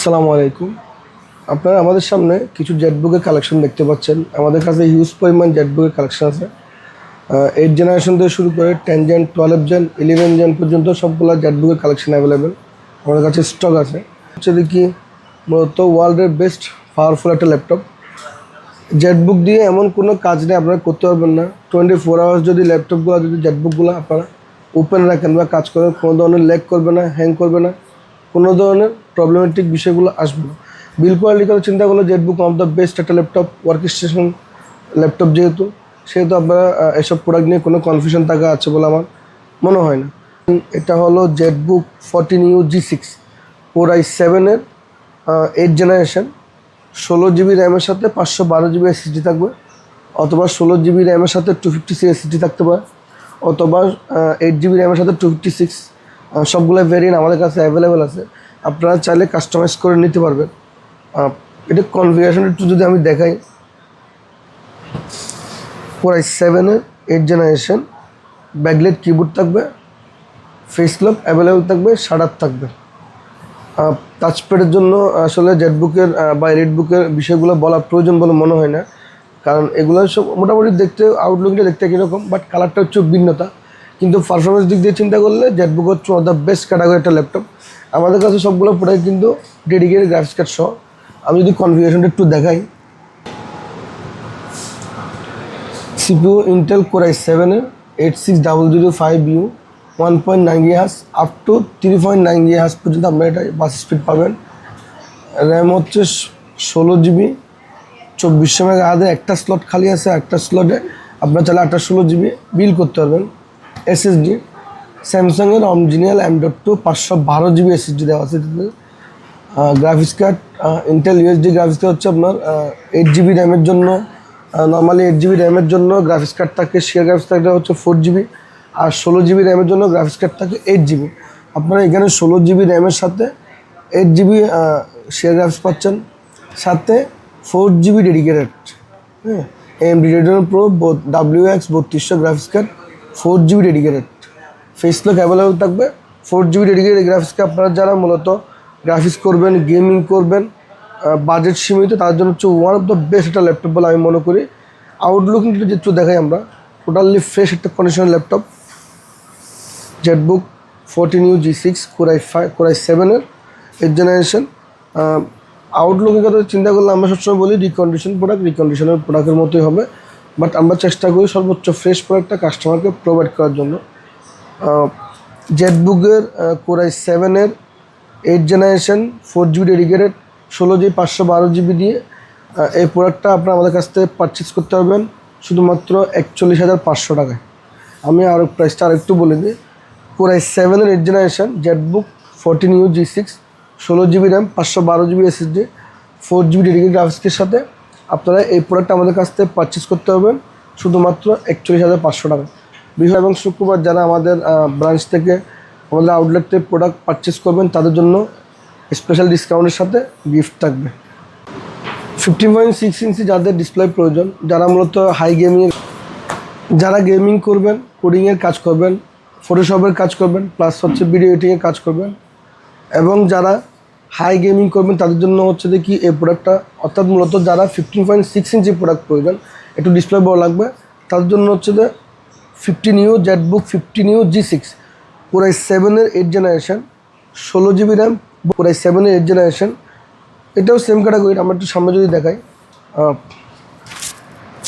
আসসালামু আলাইকুম। আপনারা আমাদের সামনে কিছু জেটবুকের কালেকশন দেখতে পাচ্ছেন। আমাদের কাছে হিউজ পরিমাণ জেটবুকের কালেকশন আছে। 8 জেনারেশন থেকে শুরু করে 10 জেন, 12 জেন, 11 জেন পর্যন্ত সবগুলো জেটবুকের কালেকশন অ্যাভেলেবেল আমাদের কাছে স্টক আছে। হচ্ছে দেখি মূলত ওয়ার্ল্ডের বেস্ট পাওয়ারফুল একটা ল্যাপটপ। জেটবুক দিয়ে এমন কোনো কাজ নেই আপনারা করতে পারবেন না। 24 আওয়ার্স যদি ল্যাপটপগুলো যদি জেটবুকগুলো আপনারা ওপেন রাখেন বা কাজ করেন, কোনো ধরনের ল্যাগ করবে না, হ্যাং করবে না, কোনো ধরনের প্রবলেমেটিক বিষয়গুলো আসবে না। বিল কোয়ালিটির কথা চিন্তা করলে জেটবুক অফ দ্য বেস্ট একটা ল্যাপটপ, ওয়ার্ক স্টেশন ল্যাপটপ সেহেতু আপনারা এসব প্রোডাক্ট নিয়ে কোনো কনফিউশন থাকা আছে বলে আমার মনে হয় না। এটা হলো জেটবুক 14U G6 Core i7-এর 8 জেনারেশন। 16 GB র্যামের সাথে 512 GB SSD থাকবে, অথবা 16 GB র্যামের সাথে 256 SSD থাকতে পারে, অথবা 8 GB র্যামের সাথে 256। সবগুলো ভেরিয়েন্ট আমাদের কাছে অ্যাভেলেবেল আছে, আপনারা চাইলে কাস্টমাইজ করে নিতে পারবেন। এটা কনফিগারেশন একটু যদি আমি দেখাই, Core i7-এর 8 জেনারেশন, ব্যাকলাইট কিবোর্ড থাকবে, ফেস লক অ্যাভেলেবেল থাকবে, শাটার থাকবে। টাচপ্যাডের জন্য আসলে জেটবুকের বা এলিটবুকের বিষয়গুলো বলা প্রয়োজন বলে মনে হয় না, কারণ এগুলো সব মোটামুটি দেখতে আউটলুকটা দেখতে কীরকম, বাট কালারটা হচ্ছে ভিন্নতা। কিন্তু পারফরমেন্স দিক দিয়ে চিন্তা করলে জেটবুক হচ্ছে one of the best category একটা ল্যাপটপ। আমাদের কাছে সবগুলো প্রোডাক্ট কিন্তু ডেডিকেটেড গ্রাফিক্স কার্ড সহ। আমি যদি কনফিগারেশনটা একটু দেখাই, CPU Intel Core i7-এর 86005U 1.9 GHz up to 3.9 GHz পর্যন্ত আপনারা এটা বাস স্পিড পাবেন। র্যাম হচ্ছে 16 GB, 2400 মেগাহার্জের একটা স্লট খালি আছে, একটা স্লটে আপনারা চাইলে 16 GB বিল করতে পারবেন। SSD স্যামসাংয়ের অরিজিনাল M.2 512 GB SSD দেওয়া আছে। Graphics card Intel USD graphics card হচ্ছে আপনার 8 GB র্যামের জন্য, নর্মালি 8 GB র্যামের জন্য গ্রাফিক্স কার্ড থাকে, শেয়ার গ্রাফিক্স কার্ডটা হচ্ছে 4 GB, আর 16 GB র্যামের জন্য গ্রাফিক্স কার্ড থাকে 8 GB। আপনারা এখানে 16 GB র্যামের সাথে 8 GB শেয়ার গ্রাফিক্স পাচ্ছেন, সাথে 4 GB dedicated AMD Radeon Pro WX 3200 graphics card, 4 GB dedicated. Face lock available থাকবে, 4 GB ডেডিকেটেড গ্রাফিক্স কার্ড। আপনারা যারা মূলত গ্রাফিক্স করবেন, গেমিং করবেন, বাজেট সীমিত, তার জন্য হচ্ছে ওয়ান অফ দ্য বেস্ট একটা ল্যাপটপ বলে আমি মনে করি। আউটলুকিংটা একটু দেখাই আমরা, টোটালি ফ্রেশ একটা কন্ডিশনের laptop. ZBook 14U G6 Core i7-এর 8 জেনারেশন। আউটলুকের কথা চিন্তা করলে আমরা সবসময় বলি রিকন্ডিশন প্রোডাক্টের মতোই হবে, বাট আমরা চেষ্টা করি সর্বোচ্চ ফ্রেশ প্রোডাক্টটা কাস্টমারকে প্রোভাইড করার জন্য। জেটবুকের Core i7-এর 8 generation 4 GB dedicated, 16 GB 512 GB দিয়ে এই প্রোডাক্টটা আপনারা আমাদের কাছ থেকে পারচেস করতে পারবেন শুধুমাত্র 41,500 টাকায়। আমি আরও প্রাইসটা আরেকটু বলে দিই। Core i7-এর 8 generation Jetbook 14U G6 16 GB RAM 512 GB SSD 4 GB dedicated গ্রাফিক্সের সাথে আপনারা এই প্রোডাক্টটা আমাদের কাছ থেকে পারচেস করতে পারবেন শুধুমাত্র 41,500 টাকা। বৃহস্পতিবার এবং শুক্রবার যারা আমাদের ব্রাঞ্চ থেকে আমাদের আউটলেট থেকে প্রোডাক্ট পারচেস করবেন তাদের জন্য স্পেশাল ডিসকাউন্টের সাথে গিফট থাকবে। 15.6 ইঞ্চি যাদের ডিসপ্লে প্রয়োজন, যারা মূলত যারা গেমিং করবেন, কোডিংয়ের কাজ করবেন, ফটোশপের কাজ করবেন, প্লাস হচ্ছে ভিডিও এডিটিংয়ের কাজ করবেন, এবং যারা হাই গেমিং করবেন তাদের জন্য হচ্ছে যে কি এই প্রোডাক্টটা, অর্থাৎ মূলত যারা 15.6 ইঞ্চি প্রোডাক্ট প্রয়োজন, একটু ডিসপ্লে বড় লাগবে, তাদের জন্য হচ্ছে যে 15U Jetbook 15U G6 Core i7-এর 8 জেনারেশন 16 GB র্যাম Core i7-এর 8 জেনারেশন। এটাও সেম ক্যাটাগরি। আমরা একটু সামনে যদি দেখাই,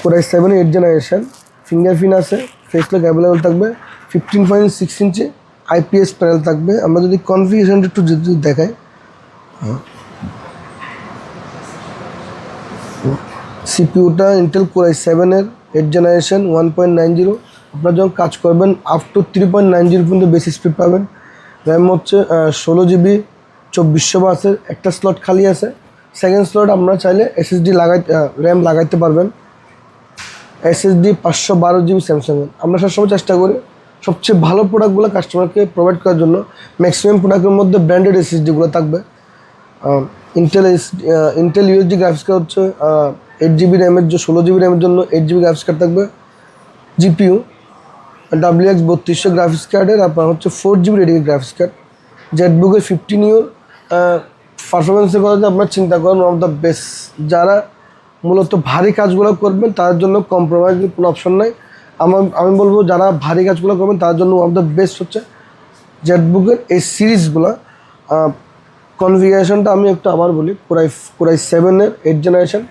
Core i7-এর 8 জেনারেশন, ফিঙ্গারপ্রিন্ট আছে, ফেস লক অ্যাভেলেবেল থাকবে, 15.6 ইঞ্চি IPS প্যানেল থাকবে। আমরা যদি কনফিগারেশনটা একটু যদি দেখাই, সিপিউটা ইন্টেল Core i7-এর 8 জেনারেশন 1.90, আপনারা যখন কাজ করবেন আপ টু 3.90 পর্যন্ত বেশি স্পিড পাবেন। র্যাম হচ্ছে 16 GB 2400 একটা স্লট খালি আছে, সেকেন্ড স্লট আমরা চাইলে SSD র্যাম লাগাইতে পারবেন। SSD 512 GB স্যামসাংয়ের। আমরা সবসময় চেষ্টা করি সবচেয়ে ভালো প্রোডাক্টগুলো কাস্টমারকে প্রোভাইড করার জন্য। ম্যাক্সিমাম প্রোডাক্টের মধ্যে ব্র্যান্ডেড SSDগুলো থাকবে। ইন্টেল USD গ্রাফিক্স কার্ড হচ্ছে 8 GB র্যামের 16 GB র্যামের জন্য 8 GB গ্রাফিক্স কার্ড থাকবে। GPU WX 3200 গ্রাফিক্স কার্ডের আপনার হচ্ছে 4 GB ডেডিকেটেড গ্রাফিক্স কার্ড। জেটবুকের 15U পারফরমেন্সের কথা যদি আপনারা চিন্তা করেন, ওয়ান অফ দ্য বেস্ট। যারা মূলত ভারী কাজগুলো করবেন তার জন্য কম্প্রোমাইজের কোনো অপশন নাই। আমি বলবো যারা ভারী কাজগুলো করবেন তার জন্য ওয়ান অফ দ্য বেস্ট হচ্ছে জেটবুকের এই সিরিজগুলো। কনফিগারেশনটা আমি একটু আবার বলি, কোরাই 7-এর 8 generation,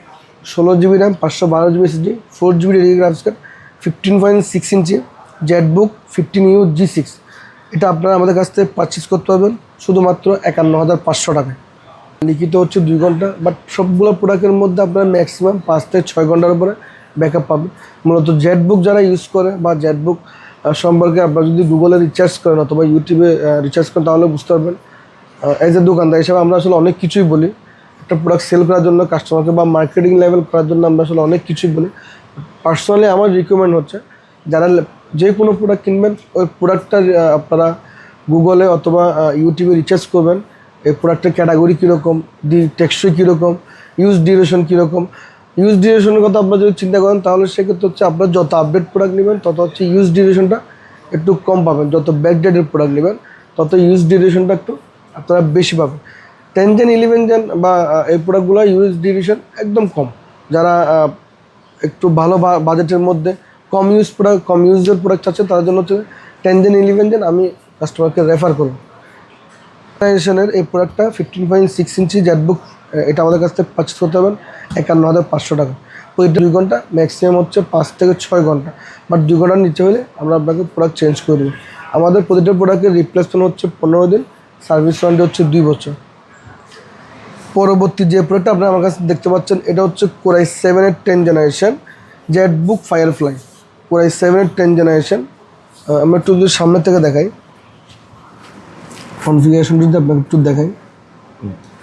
16 GB RAM, 512 GB SSD, 4 GB dedicated graphics card, 15.6 inch ZBook 15U G6। এটা আপনারা আমাদের কাছ থেকে পারচেস করতে পারবেন শুধুমাত্র 51,500 টাকায়। লিখিত হচ্ছে 2 ঘন্টা, বাট সবগুলো প্রোডাক্টের মধ্যে আপনারা ম্যাক্সিমাম 5 থেকে 6 ঘন্টার উপরে ব্যাকআপ পাবেন। মূলত জেটবুক যারা ইউজ করে বা জেটবুক সম্পর্কে আপনারা যদি গুগলে রিচার্জ করেন অথবা ইউটিউবে রিচার্জ করেন তাহলে বুঝতে পারবেন। এজ এ দোকানদার হিসাবে আমরা আসলে অনেক কিছুই বলি একটা প্রোডাক্ট সেল করার জন্য কাস্টমারকে বা মার্কেটিং লেভেল করার জন্য আমরা আসলে অনেক কিছুই বলি। পার্সোনালি আমার রিকমেন্ড হচ্ছে যারা যে কোনো প্রোডাক্ট কিনবেন ওই প্রোডাক্টটা আপনারা গুগলে অথবা ইউটিউবে রিচার্জ করবেন। এই প্রোডাক্টের ক্যাটাগরি কীরকম, টেকসই কীরকম, ইউজ ডিউরেশন কীরকম। ইউজ ডিউরেশনের কথা আপনারা যদি চিন্তা করেন তাহলে সেক্ষেত্রে হচ্ছে আপনারা যত আপডেট প্রোডাক্ট নেবেন তত হচ্ছে ইউজ ডিউরেশনটা একটু কম পাবেন, যত ব্যাকডেটেড প্রোডাক্ট নেবেন তত ইউজ ডিউরেশনটা একটু আপনারা বেশি পাবেন। 10 Gen 11 Gen বা এই প্রোডাক্টগুলো ইউজ ডিউরেশন একদম কম। যারা একটু ভালো বাজেটের মধ্যে কম ইউজের প্রোডাক্ট আছে তাদের জন্য হচ্ছে 10 Gen 11 Gen আমি কাস্টমারকে রেফার করব। জেনারেশনের এই প্রোডাক্টটা 15.6 ইঞ্চি জেটবুক, এটা আমাদের কাছ থেকে পারচেস করতে পারবেন 51,500 টাকা। প্রতিটা 2 ঘন্টা, ম্যাক্সিমাম হচ্ছে 5 থেকে 6 ঘন্টা, বাট 2 ঘন্টার নিচে হলে আমরা আপনাকে প্রোডাক্ট চেঞ্জ করে দেবো। আমাদের প্রতিটা প্রোডাক্টের রিপ্লেসমেন্ট হচ্ছে 15 দিন, সার্ভিস ওয়ারেন্টি হচ্ছে 2 বছর। পরবর্তী যে প্রোডাক্টটা আপনারা আমার কাছে দেখতে পাচ্ছেন এটা হচ্ছে কোরাই 7-এর 10 জেনারেশন জেটবুক ফায়ারফ্লাই। কোরাই 7-এর 10 জেনারেশন আমরা একটু যদি সামনে থেকে দেখাই, কনফিগারেশন যদি আপনাকে একটু দেখাই,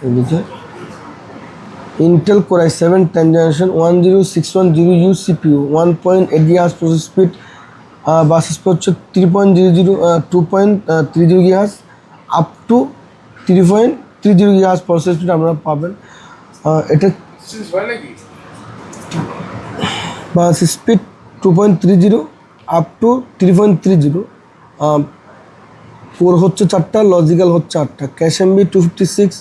এদিকে Intel core i 7 10 generation 10610U CPU, 1.8 GHz processor speed, বাস স্পিড হচ্ছে 2.30 GHz up to 3.30 GHz processor speed আপনারা পাবেন। এটা বাস স্পিড 2.30 আপ টু 3.30। কোর হচ্ছে 4টা, লজিক্যাল হচ্ছে 8টা। ক্যাশ এমবি 256,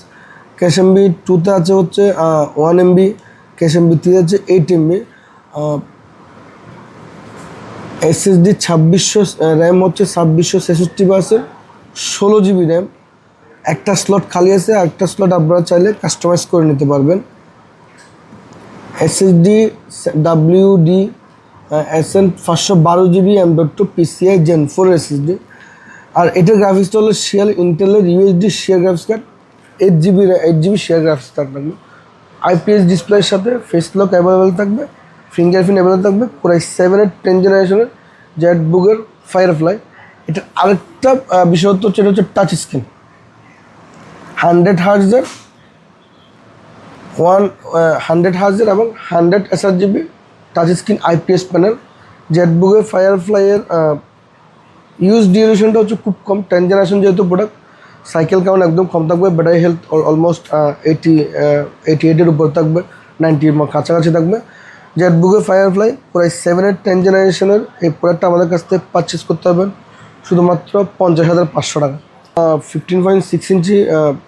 ক্যাশ এমবি 2তে আছে হচ্ছে 1 MB, ক্যাশ এমবি 3 আছে 8 MB। এসএসডি 2600, র্যাম হচ্ছে 2666 16 GB র্যাম। একটা স্লট খালি আছে, একটা স্লট আপনারা চাইলে কাস্টমাইজ করে নিতে পারবেন। SSD WD SN 512 GB M.2 PCI Gen 4 SSD. আর এটার গ্রাফিক্সটা হলো ইন্টেলের UHD share graphics card, 8 GB share graphics card থাকবে। IPS ডিসপ্লের সাথে ফেস লক অ্যাভেলেবেল থাকবে, ফিঙ্গারপ্রিন্ট অ্যাভেলেবেল থাকবে। কোরাই 7-এর 10 জেনারেশনের জেটবুকের ফায়ারফ্লাই। এটার আরেকটা বিশেষত্ব হচ্ছে এটা হচ্ছে টাচ স্ক্রিন, 100 হার্টজের 100 হার্টজের এবং 100 sRGB touch screen IPS panel. জেটবুকের ফায়ারফ্লাইয়ের ইউজ ডিউরেশনটা হচ্ছে খুব কম, 10 জেনারেশন যেহেতু প্রোডাক্ট, সাইকেল কাউন্ট একদম কম থাকবে। ব্যাটারি হেলথ অলমোস্ট 88-এর উপর থাকবে, 90-এর কাছাকাছি থাকবে। জেটবুকের ফায়ারফ্লাই কোরাই 7-এর 10 জেনারেশনের এই প্রোডাক্টটা আমাদের কাছ থেকে পারচেস করতে পারবেন শুধুমাত্র 50,500 টাকা। 15.6 ইঞ্চি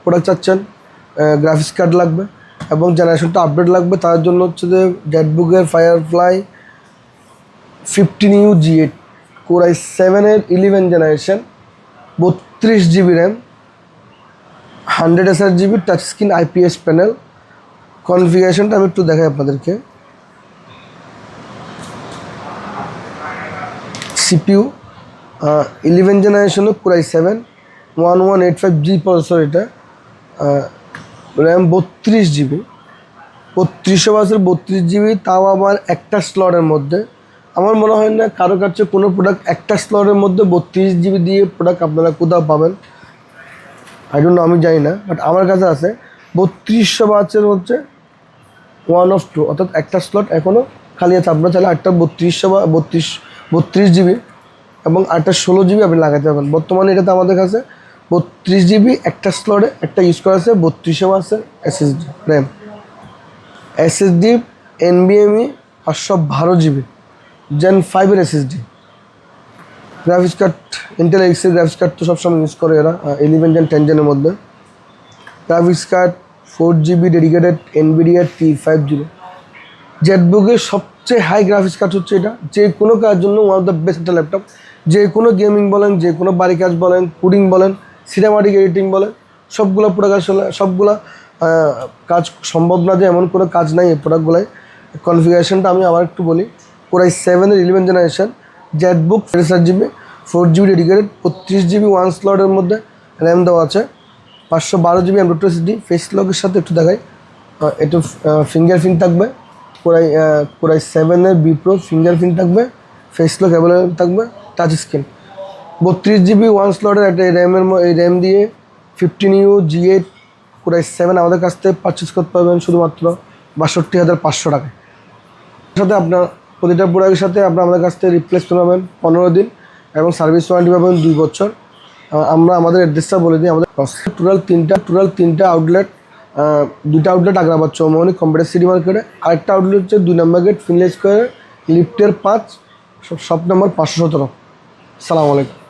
প্রোডাক্ট চাচ্ছেন, গ্রাফিক্স কার্ড লাগবে এবং জেনারেশনটা আপডেট লাগবে, তার জন্য হচ্ছে যে জেটবুকের ফায়ারফ্লাই 15U G8 কোরাই 7-এর 11 generation 32 GB RAM, 100 sRGB touch screen IPS panel. কনফিগারেশনটা আমি একটু দেখাই আপনাদেরকে। CPU 11 জেনারেশনের কোরাই 7 1185G প্রসেসর, এটা র্যাম 32 GB, 32 GB, তাও আবার একটা স্লটের মধ্যে। আমার মনে হয় না কারো কাছে কোনো প্রোডাক্ট একটা স্লটের মধ্যে 32 GB দিয়ে প্রোডাক্ট আপনারা কোথাও পাবেন, আই ডোন্ট নো, আমি জানি না, বাট আমার কাছে আছে। 3200 হচ্ছে 1 of 2, অর্থাৎ একটা স্লট এখনও খালি আছে। আপনারা চাইলে একটা 32 GB এবং আরেকটা 16 GB আপনি লাগাতে পারবেন। বর্তমানে এটাতে আমাদের কাছে 32 GB একটা স্লটে একটা ইউজ করা আছে, 3200 আছে SSD RAM, SSD NVMe 512 GB Gen 5-এর SSD। Graphics card Intel এক্সের গ্রাফিক্স কার্ড তো সবসময় ইউজ করে এরা 11 Gen 10 Gen-এর মধ্যে। Graphics card 4 GB dedicated NVIDIA T50। জেটবুকের সবচেয়ে হাই গ্রাফিক্স কার্ড হচ্ছে এটা, যে কোনো কাজের জন্য ওয়ান অফ দ্য বেস্ট একটা ল্যাপটপ। যে কোনো গেমিং বলেন, যে কোনো বাড়ি কাজ বলেন, কোডিং বলেন, সিনেমাটিক এডিটিং বলেন, সবগুলো প্রোডাক্ট আসলে সবগুলা কাজ সম্ভব না যে এমন কোনো কাজ নাই এই প্রোডাক্টগুলোয়। কনফিগারেশনটা আমি আবার একটু বলি। Core i7-এর 11th generation, Jetbook 4GB, 4 GB dedicated, 32 GB one স্লটের মধ্যে র্যাম দেওয়া আছে, 512 GB M.2 SSD, ফেস লকের সাথে একটু দেখাই, একটু ফিঙ্গারপ্রিন্ট থাকবে। Core i7-এর B Pro ফিঙ্গারপ্রিন্ট থাকবে, ফেস লক অ্যাভেলেবল থাকবে, টাচ স্ক্রিন। 32 GB ওয়ান স্লটের একটা এই র্যাম দিয়ে 15U G8 Core i7 আমাদের কাছ থেকে পারচেস করতে পারবেন শুধুমাত্র 62,500 টাকায়। সাথে আপনার প্রতিটা প্রোডাক্টের সাথে আপনার আমাদের কাছ থেকে রিপ্লেসমেন্ট পাবেন 15 দিন এবং সার্ভিস ওয়ারেন্টি পাবেন 2 বছর। আমরা আমাদের অ্যাড্রেসটা বলে দিই। আমাদের টোটাল তিনটা আউটলেট, 2টা outlet Agrabad Chaumoni computer city মার্কেটে, আরেকটা আউটলেট হচ্ছে 2 নম্বর গেট ফিনলে স্কোয়ারে লিফটের 5, শপ নম্বর 517। সালামু আলাইকুম।